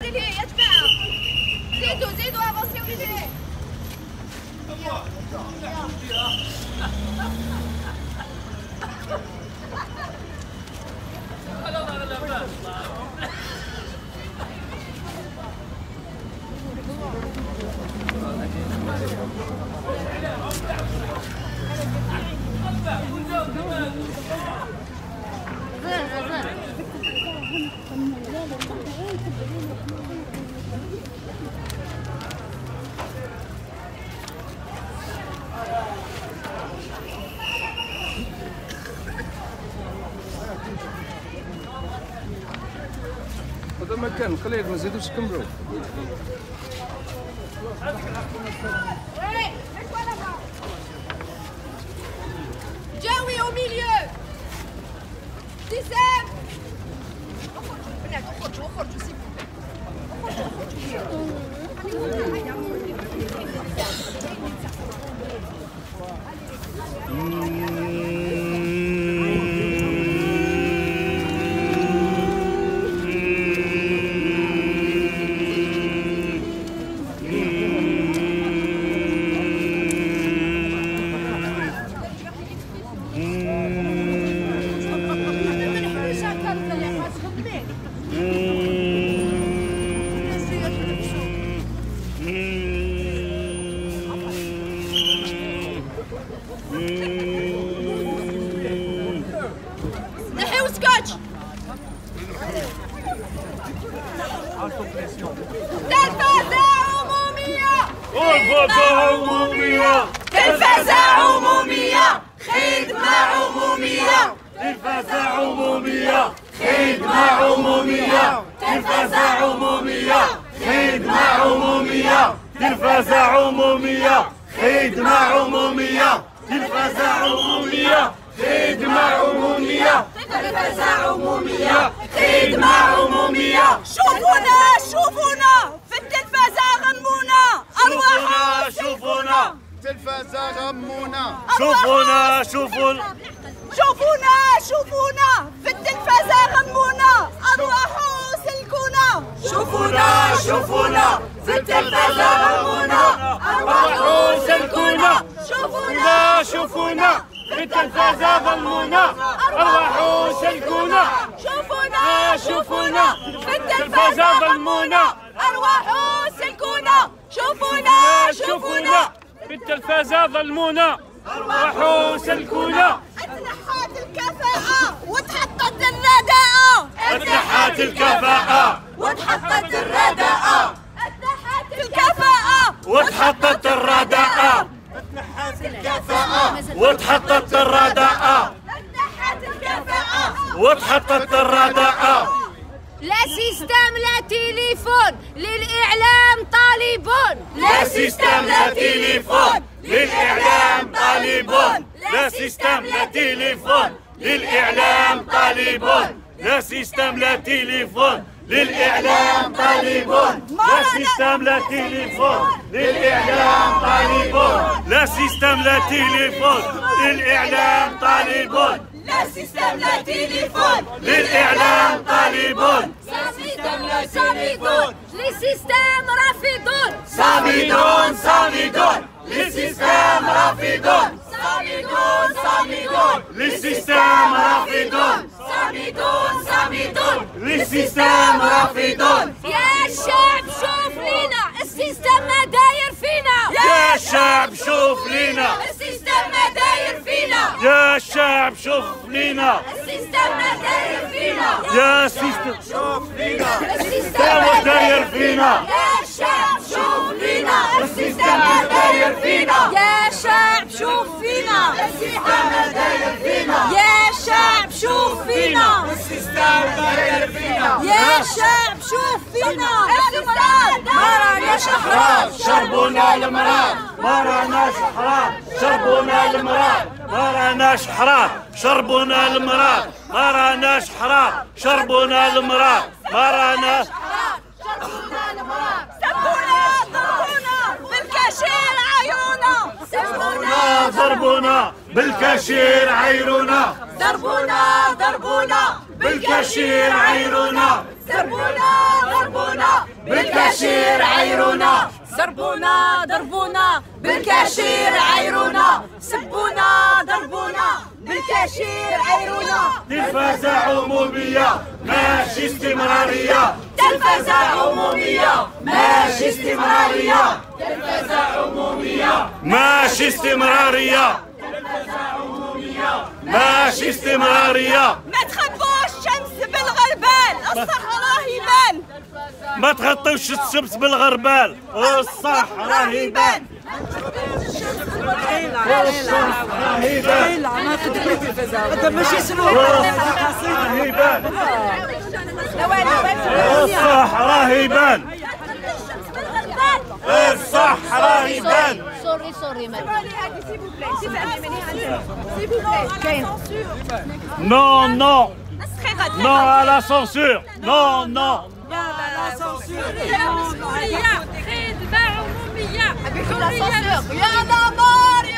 يا جماعة زيدوا افونسيو ليه. هذا مكان قليل ما نزيدوش نكملوا. جاوي au milieu. ديسام بنات اخرجوا سيبوا نحيو سكotش. تلفزة عمومية تلفزة عمومية خدمة عمومية تلفزة عمومية خدمة عمومية تلفزة عمومية خدمة عمومية تلفزة عمومية خدمة عمومية تلفزة عمومية خدمة عمومية تلفزة عمومية خدمة عمومية. شوفونا في التلفزة غنمونا أرواحنا شوفونا تلفزة غمونا شوفونا في التلفزة غنمونا أرواحو سلكونا. شوفونا في التلفزة غمونا أرواحو سلكونا شوفونا في التلفزة غمونا أرواحو سلكونا شوفونا في التلفزة غنمونا أرواحو سلكونا. شوفونا في التلفزة ظلمونا أرواحو سلكونا. اتنحت الكفاءة وتحطت الرداءة اتنحت الكفاءة وتحطت الرداءة اتنحت الكفاءة وتحطت الرداءة اتنحت الكفاءة وتحطت الرداءة اتنحت الكفاءة وتحطت الرداءة. لا سيستم لا تليفون للإعلام طالبون. لا سيستم لا تليفون للإعلام طالبون لا سيستم لا تليفون للإعلام طالبون لا سيستم لا تليفون للإعلام طالبون لا سيستم لا تليفون للإعلام طالبون لا سيستم لا تليفون للإعلام طالبون لا سيستم لا تليفون للإعلام طالبون صامدون للسيستم رافضون. صامدون للسيستم رافضون للسيستم رافضون للسيستم رافضون. يا الشعب شوف لينا السيستم ما داير فينا. يا الشعب شوف لينا السيستم ما داير فينا. يا الشعب شوف لينا السيستم ما داير فينا. يا سيستم شوف لينا السيستم ما داير فينا. يا الشعب شوف لينا السيستم ما داير فينا. يا شعب شوف فينا السيستم ما داير فينا. يا شعب شوف فينا السيستم داير فينا. يا شعب شوف فينا. مراناش أحرار شربونا المرار مراناش حرام شربونا المرار مراناش حرام شربونا المرار مراناش حرام شربونا المرار مراناش سبونا ضربونا بالكاشير عيرونا. ضربونا بالكاشير عيرونا ضربونا بالكاشير عيرونا ضربونا عيرونا ضربونا ضربونا بالكاشير عيرونا سبونا ضربونا بالكاشير عيرونا تلفزة عمومية ماشي استمرارية تلفزة عمومية ماشي استمرارية تلفزة عمومية ماشي استمرارية ماشي استمرارية ما تخبوش الشمس بالغربال الصحراء يبان ما تغطيوش الشمس بالغربال الصح راه يبان هذا ماشي سلوك يبان الصح راه يبان الصح راه يبان سوري Non, non, non à la censure, non, non.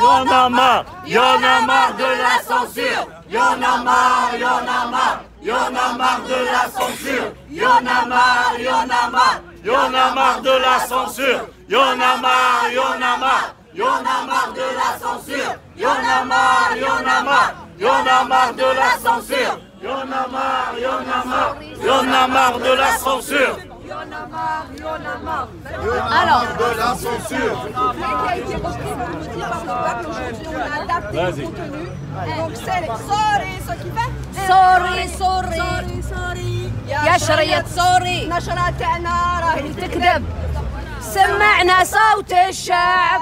Y'en a marre, y'en a marre de la censure. Y'en a marre, y'en a marre, y'en a marre de la censure. Y'en a marre, y'en a marre, y'en a marre de la censure. Y'en a marre, y'en a marre, y'en a marre de la censure. Y'en a marre, y'en a marre, y'en a marre de la censure. Y'en a marre, y'en a marre, y'en a marre de la censure. Alors, de la censure. Vas-y. Donc c'est ceux qui سوري يا شريط سوري نشرة تاعنا راهي تكذب سمعنا صوت الشعب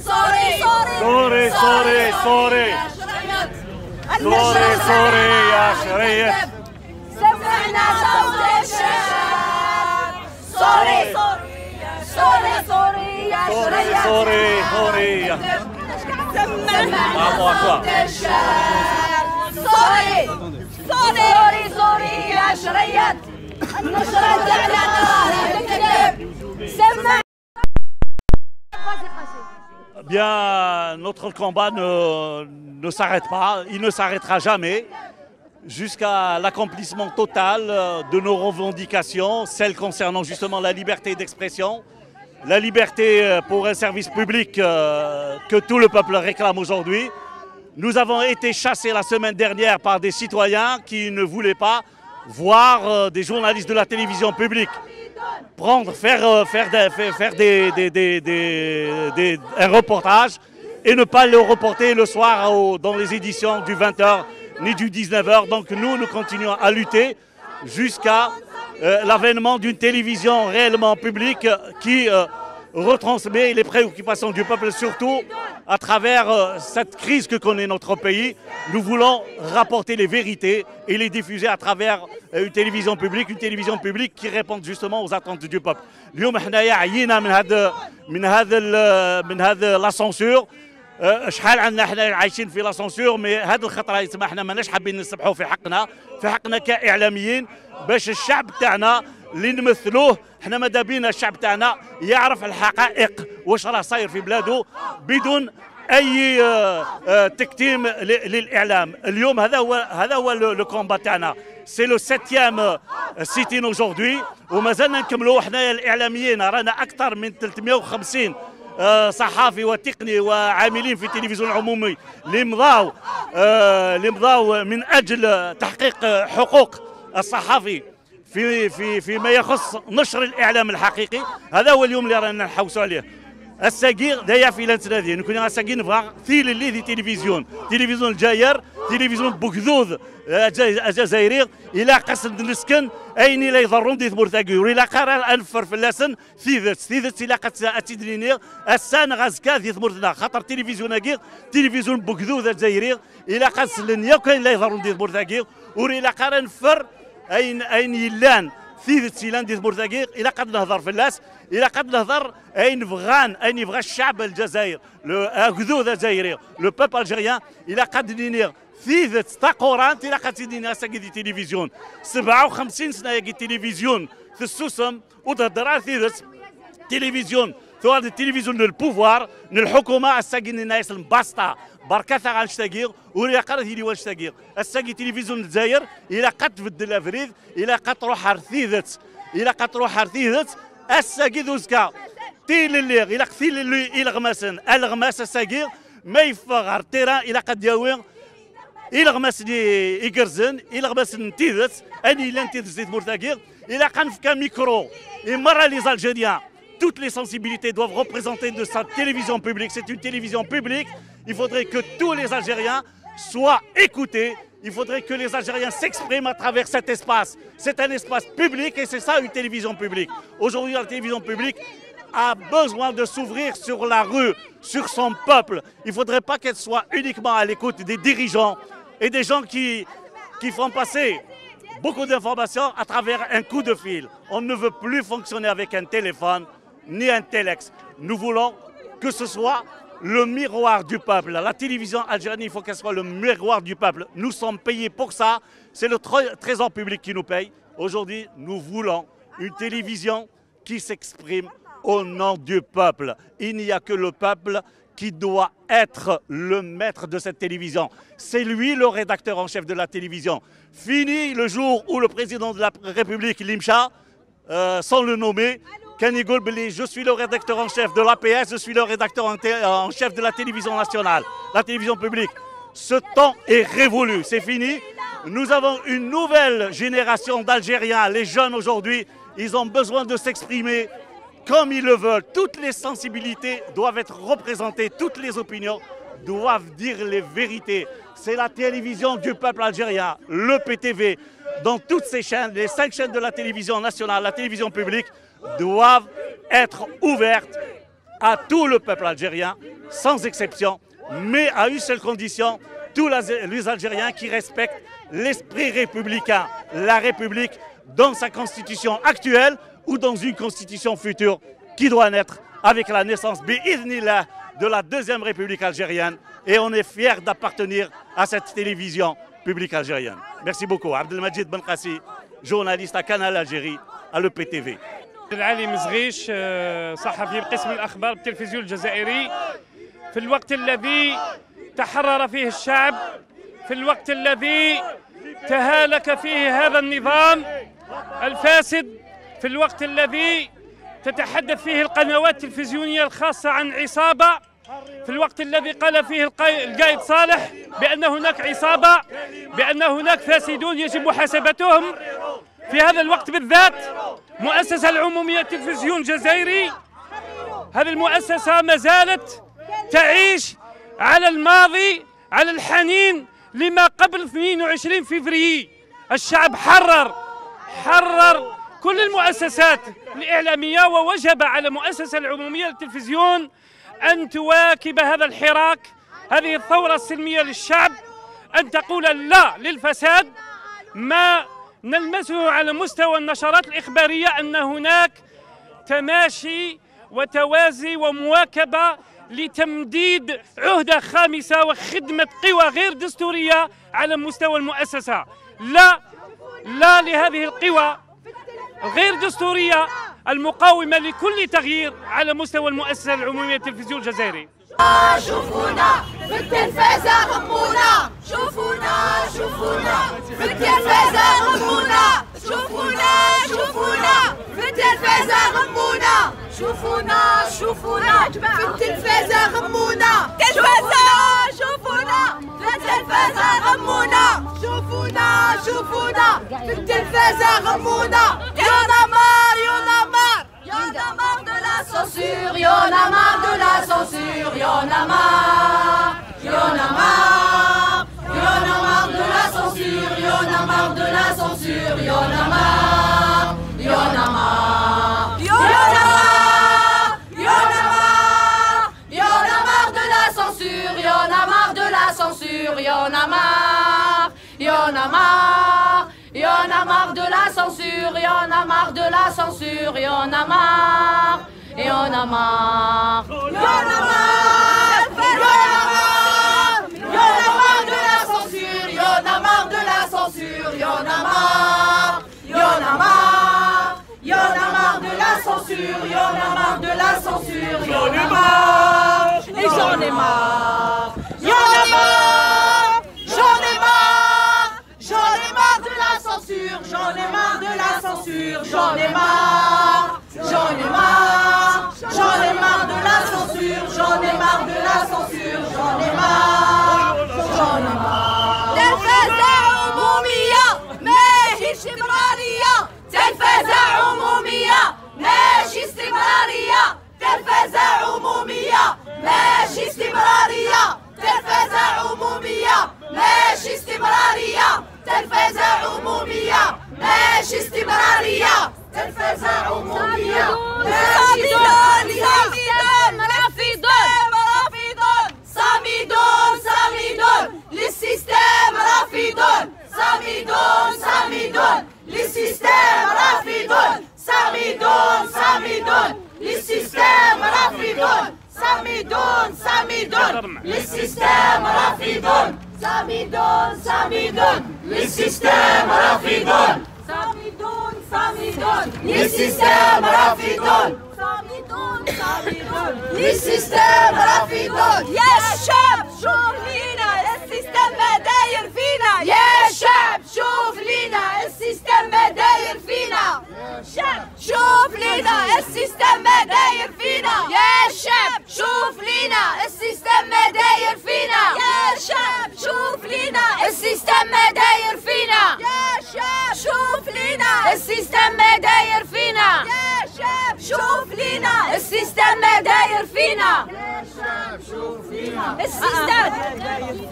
سوري سوري سوري سوري سوري سوري يا شريط سمعنا صوت الشعب سوري يا شريط سوري سوري سمعنا صوت الشعب سوري يا شريط النشرة تاعنا راهي تكذب سمع. Bien, notre combat ne s'arrête pas, il ne s'arrêtera jamais jusqu'à l'accomplissement total de nos revendications, celles concernant justement la liberté d'expression, la liberté pour un service public que tout le peuple réclame aujourd'hui. Nous avons été chassés la semaine dernière par des citoyens qui ne voulaient pas voir des journalistes de la télévision publique faire un reportage et ne pas le reporter le soir dans les éditions du 20h ni du 19h. Donc nous continuons à lutter jusqu'à l'avènement d'une télévision réellement publique qui retransmet les préoccupations du peuple, surtout à travers cette crise que connaît notre pays. Nous voulons rapporter les vérités et les diffuser à travers une télévision publique qui répond justement aux attentes du peuple. اليوم حنايا عيينا من هذا لا سونسور. شحال عندنا حنا عايشين في لا سونسور، مي هذه الخطره يسمى حنا ماناش حابين نسبحوا في حقنا كاعلاميين باش الشعب تاعنا اللي نمثلوه حنا ماذا بينا الشعب تاعنا يعرف الحقائق واش راه صاير في بلاده بدون اي تكتيم للاعلام. اليوم هذا هو لو كومبا تاعنا. سي لو 7e سيتين اوجوردي ومازلنا نكملوا حنايا الاعلاميين. رانا اكثر من 350 صحافي وتقني وعاملين في التلفزيون العمومي اللي مضاو من اجل تحقيق حقوق الصحافي فيما يخص نشر الاعلام الحقيقي. هذا هو اليوم اللي رانا نحوسوا عليه. الساقير دايا في لانتنادي نكون الساقير نبغى ثيل اللي في تلفزيون الجزائر تلفزيون بوكذوذ الجزائري الى قصد نسكن اين لا يضرون دي ثمورتاكيور الى قرار انفر فلاسن ثيذت الى قد اتدرينير السان غازكا ذي ثمورتنا خاطر تلفزيون بوكذوذ الجزائري الى قصد لن كاين لا يضرون دي ثمورتاكيور الى قرار انفر اين يلان ثيذت سيلان دي ثمورتاكيور الى قد نهضر فلاس الى قد نهضر اين يبغى الشعب الجزائر الجذوذ الجزائري لو بوبل الجيريان الى قد نينير ثيذت تاقوران الى قد تدينير ساكي دي تلفزيون 57 سنه يجي تلفزيون في السوسم وتهضر ثيذت تلفزيون ثوار التلفزيون للبوفوار للحكومه الساكين ناس الباستا بركاثا غنشتاقير وريا قرا هيلي واشتاقير الساكي تلفزيون الجزائر الى قد تبدل افريد الى قد تروح ثيذت الى قد تروح ثيذت الساقي تيل اللي إلى قتيل اللي إلى غماسن الغماس الساقي ما يفغر تيرا إلى قد يوين إلى غماسن يقرزن إلى غماسن تيدس أني لن تيدس ديت مورتاقي إلى قنف كميكرو مرة les Algériens toutes les sensibilités doivent représenter de sa télévision publique. C'est une télévision publique. Il faudrait que tous les Algériens soient écoutés. Il faudrait que les Algériens s'expriment à travers cet espace. C'est un espace public et c'est ça une télévision publique. Aujourd'hui, la télévision publique a besoin de s'ouvrir sur la rue, sur son peuple. Il ne faudrait pas qu'elle soit uniquement à l'écoute des dirigeants et des gens qui font passer beaucoup d'informations à travers un coup de fil. On ne veut plus fonctionner avec un téléphone ni un téléx. Nous voulons que ce soit le miroir du peuple. La télévision algérienne, il faut qu'elle soit le miroir du peuple. Nous sommes payés pour ça. C'est le trésor public qui nous paye. Aujourd'hui, nous voulons une télévision qui s'exprime au nom du peuple. Il n'y a que le peuple qui doit être le maître de cette télévision. C'est lui le rédacteur en chef de la télévision. Fini le jour où le président de la République, Limcha, sans le nommer, Kanigol Beli, je suis le rédacteur en chef de l'APS, je suis le rédacteur en chef de la télévision nationale, la télévision publique. Ce temps est révolu, c'est fini. Nous avons une nouvelle génération d'Algériens. Les jeunes aujourd'hui, ils ont besoin de s'exprimer comme ils le veulent. Toutes les sensibilités doivent être représentées, toutes les opinions doivent dire les vérités. C'est la télévision du peuple algérien, le PTV. Dans toutes ces chaînes, les 5 chaînes de la télévision nationale, la télévision publique, doivent être ouvertes à tout le peuple algérien, sans exception, mais à une seule condition, tous les Algériens qui respectent l'esprit républicain, la République dans sa constitution actuelle ou dans une constitution future qui doit naître avec la naissance bi'idhnillah de la deuxième République algérienne. Et on est fiers d'appartenir à cette télévision publique algérienne. Merci beaucoup. Abdelmajid Benkassi, journaliste à Canal Algérie, à l'EPTV. العلي مزغيش صحفي بقسم الأخبار بالتلفزيون الجزائري. في الوقت الذي تحرر فيه الشعب، في الوقت الذي تهالك فيه هذا النظام الفاسد، في الوقت الذي تتحدث فيه القنوات التلفزيونية الخاصة عن عصابة، في الوقت الذي قال فيه القائد صالح بأن هناك عصابة، بأن هناك فاسدون يجب محاسبتهم. في هذا الوقت بالذات مؤسسة العمومية التلفزيون الجزائري، هذه المؤسسة ما زالت تعيش على الماضي، على الحنين لما قبل 22 فبراير. الشعب حرر كل المؤسسات الإعلامية، ووجب على مؤسسة العمومية للتلفزيون أن تواكب هذا الحراك، هذه الثورة السلمية للشعب، أن تقول لا للفساد. ما نلمسه على مستوى النشرات الإخبارية أن هناك تماشي وتوازي ومواكبة لتمديد عهدة خامسة وخدمة قوى غير دستورية على مستوى المؤسسة. لا لهذه القوى غير دستورية المقاومة لكل تغيير على مستوى المؤسسة العمومية للتلفزيون الجزائري. شوفونا في التلفزة غمونا، شوفونا في التلفزة غمونا، شوفونا في التلفزة غمونا، شوفونا في التلفزة غمونا، شوفونا في التلفزة غمونا، شوفونا في التلفزة غمونا. Y'en a marre de la censure, y'en a marre de la censure, y'en a marre, y'en a marre, y'en a marre de la censure, y'en a marre de la censure, y'en a marre, y'en a marre, y'en a marre, y'en a marre, y'en a marre de la censure, y'en a marre de la censure, y'en a marre, y'en a marre. Y'en a marre de la censure, y'en a marre de la censure, y'en a marre, y'en a marre, y'en a marre, y'en a marre de la censure, y'en a marre de la censure, y'en a marre, y'en a marre, y'en a marre de la censure, y'en a marre de la censure, y'en a marre, et j'en ai marre, y'en a marre, j'en ai marre. J'en ai marre de la censure, j'en ai marre de la censure, j'en ai marre, j'en ai للسيستم رافضون صامدون صامدون للسيستم رافضون صامدون صامدون للسيستم رافضون صامدون صامدون للسيستم رافضون صامدون صامدون للسيستم رافضون يا الشعب شوف لينا السيستم ما داير فينا يا الشعب شوف لينا السيستم ما داير فينا يا الشعب شوف لينا السيستم ما داير فينا يا الشعب شوف لينا السيستم ما داير فينا يا الشعب شوف لينا السيستم ما داير فينا يا الشعب شوف لينا السيستم ما داير فينا يا الشعب شوف لينا السيستم ما داير فينا يا الشعب شوف لينا السيستم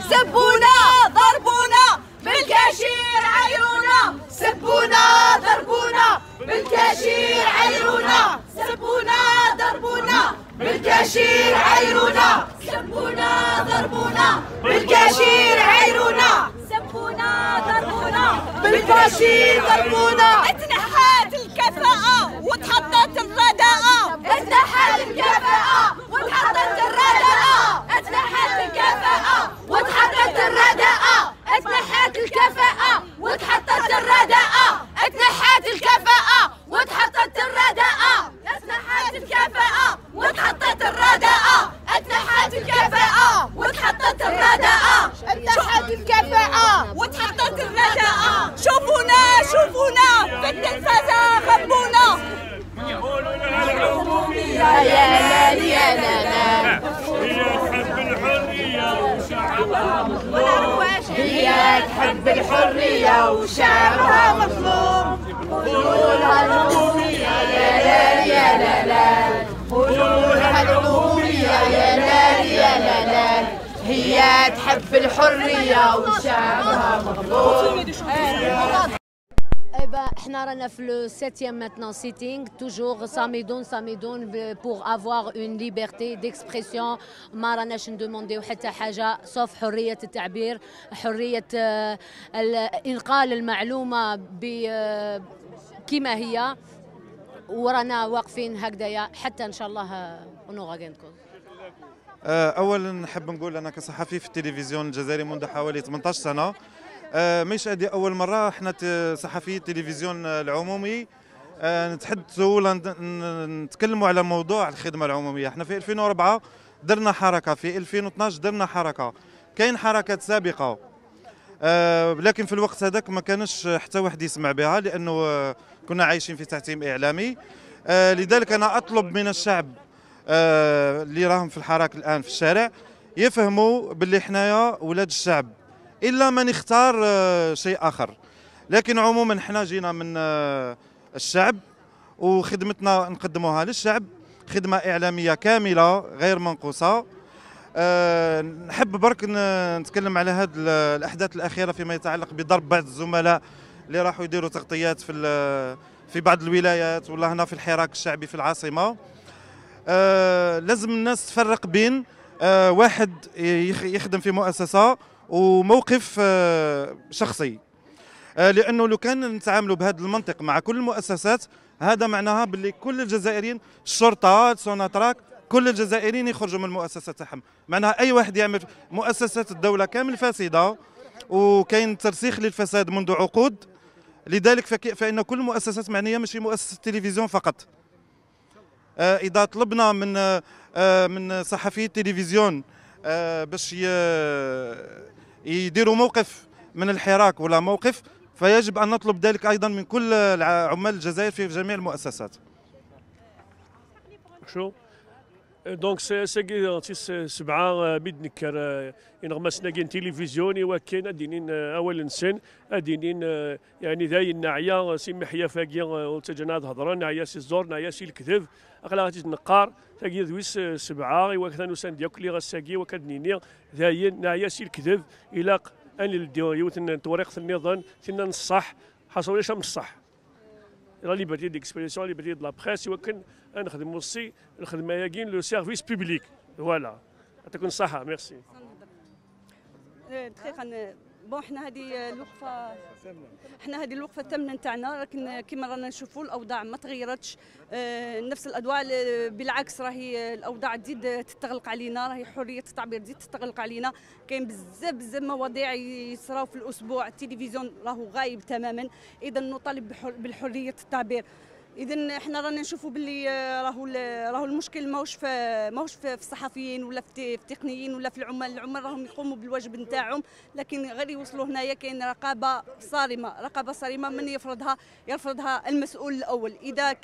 سبونا ضربونا بالكاشير عيرونا سبونا ضربونا بالكاشير عيرونا سبونا ضربونا بالكاشير عيرونا سبونا ضربونا بالكاشير عيرونا سبونا ضربونا بالكاشير ضربونا اتنحت الكفاءة وتحطت الرداءة اتنحت الكفاءة وتحطت الرداءة اتنحت الكفاءة وتحطت الرداء اتنحت الكفاءة وتحطت الرداء اتنحت الكفاءة وتحطت الرداء اتنحت الكفاءة وتحطت الرداء اتنحت الكفاءة وتحطت الرداء اتنحت الكفاءة وتحطت الرداء شوفونا شوفونا في التلفزة غبونا العمومية يا لا يا لا لا هي تحب الحرية وشعبها مظلوم هي تحب الحرية وشعبها مظلوم قولولها العمومية يا لا يا لا لا قولولها العمومية يا لا يا لا لا هي تحب الحرية وشعبها مظلوم. احنا رانا في لو 7e maintenant sitting toujours صامدون pour avoir une liberté d'expression ما راناش ندومونديو حتى حاجه صوف حريه التعبير حريه انقال المعلومه كما هي ورانا واقفين هكذايا حتى ان شاء الله نوغاكنكم. اولا نحب نقول انا كصحفي في التلفزيون الجزائري منذ حوالي 18 سنه مش هذه اول مره احنا صحفي التلفزيون العمومي نتحدثوا ولا نتكلموا على موضوع الخدمه العموميه. احنا في 2004 درنا حركه، في 2012 درنا حركه، كاين حركات سابقه لكن في الوقت هذاك ما كانش حتى واحد يسمع بها لانه كنا عايشين في تعتيم اعلامي. لذلك انا اطلب من الشعب اللي راهم في الحراك الان في الشارع يفهموا باللي حنايا ولاد الشعب الا من يختار شيء اخر، لكن عموما حنا جينا من الشعب وخدمتنا نقدموها للشعب، خدمه اعلاميه كامله غير منقوصه. نحب برك نتكلم على هذه الاحداث الاخيره فيما يتعلق بضرب بعض الزملاء اللي راحوا يديروا تغطيات في بعض الولايات ولا هنا في الحراك الشعبي في العاصمه. لازم الناس تفرق بين واحد يخدم في مؤسسه وموقف شخصي، لانه لو كان نتعاملوا بهذا المنطق مع كل المؤسسات هذا معناها باللي كل الجزائريين الشرطه سوناتراك كل الجزائريين يخرجوا من المؤسسه تاعهم، معناها اي واحد يعمل مؤسسات الدوله كامل فاسده وكاين ترسيخ للفساد منذ عقود. لذلك فان كل المؤسسات معنيه ماشي مؤسسه التلفزيون فقط. اذا طلبنا من صحفي التلفزيون باش يديروا موقف من الحراك ولا موقف، فيجب ان نطلب ذلك ايضا من كل عمال الجزائر في جميع المؤسسات. شو دونك ساقي سبعه بيدنكر ينغمسنا كاين تلفزيوني وكاين ادينين اول انسان ادينين يعني ذاي النعيه سي محيا فاقي وتجناد هضران نعيه سي الزور نعيه سي الكذب اغلا نقار تاقي ذويس سبعه وكانوا سان ديال كل غساقي وكادنيني ذاي نعيه سي الكذب الى ان الديوت طريقه النظام ثنا نصح حصل ليش نصح لا ليبرتي ديكسبريسيون ليبرتي دو لا بريس وكان نخدموا السي الخدمه ياكين لو سيرفيس بوبليك فوالا يعطيكم الصحه ميرسي. دقيقه بون حنا هذه الوقفه الثامنه نتاعنا، لكن كما رانا نشوفوا الاوضاع ما تغيرتش. نفس الاضواء، بالعكس راهي الاوضاع تزيد تتغلق علينا، راهي حريه التعبير تزيد تتغلق علينا. كاين بزاف مواضيع يصراو في الاسبوع، التلفزيون راهو غايب تماما. اذا نطالب بالحريه التعبير. اذا احنا رانا نشوفوا باللي راهو المشكل ماهوش في الصحفيين ولا في التقنيين ولا في العمال راهم يقوموا بالواجب نتاعهم، لكن غير يوصلوا هنايا كاين رقابه صارمه من يرفضها المسؤول الاول. اذا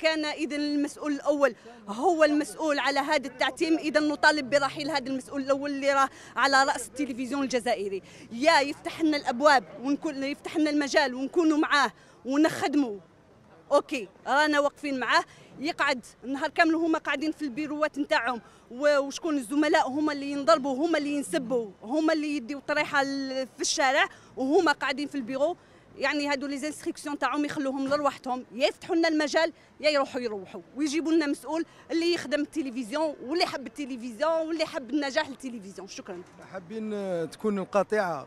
المسؤول الاول هو المسؤول على هذا التعتيم، اذا نطالب برحيل هذا المسؤول الاول اللي راه على راس التلفزيون الجزائري. يا يفتح لنا الابواب يفتح لنا المجال ونكونوا معاه ونخدموا، اوكي رانا واقفين معاه. يقعد النهار كامل هما قاعدين في البيروات نتاعهم، وشكون الزملاء هما اللي ينضربوا، هما اللي ينسبوا، هما اللي يديو طريحه في الشارع، وهما قاعدين في البيرو. يعني هادو لي انستركسيون تاعهم يخلوهم لروحتهم، يا يفتحوا لنا المجال يا يروحوا ويجيبوا لنا مسؤول اللي يخدم التلفزيون واللي يحب التلفزيون واللي يحب النجاح للتلفزيون. شكرا. حابين تكون القاطعه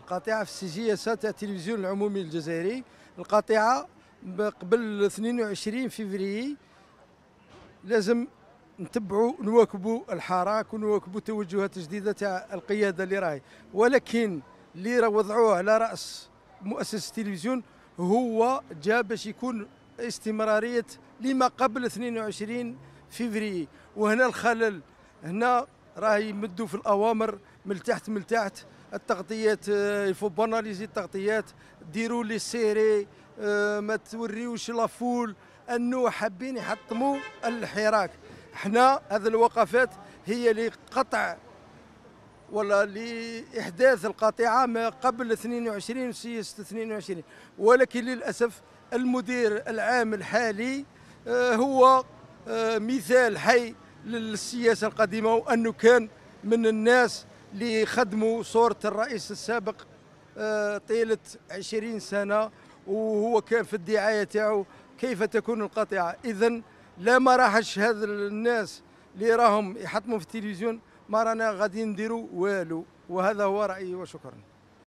في السجياسه تاع التلفزيون العمومي الجزائري. القاطعه قبل 22 فبراير لازم نتبعوا نواكبوا الحراك ونواكبوا توجهات جديده تاع القياده اللي راهي، ولكن اللي راه وضعوه على راس مؤسسه التلفزيون هو جا باش يكون استمراريه لما قبل 22 فبراير. وهنا الخلل، هنا راه يمدوا في الاوامر من تحت التغطيات، يفو باناليزي التغطيات، ديروا لي سيري، ما توريوش لافول، انه حابين يحطموا الحراك. احنا هذه الوقفات هي لقطع ولا لاحداث القاطعه ما قبل 22 وسياسه 22، ولكن للاسف المدير العام الحالي هو مثال حي للسياسه القديمه، وانه كان من الناس اللي خدموا صوره الرئيس السابق طيله 20 سنه، وهو كان في الدعايه تاعو كيف تكون القاطعه. اذا لا ما راحش هذا الناس اللي راهم يحطموا في التلفزيون، ما رانا غادي نديروا والو. وهذا هو رايي وشكرا.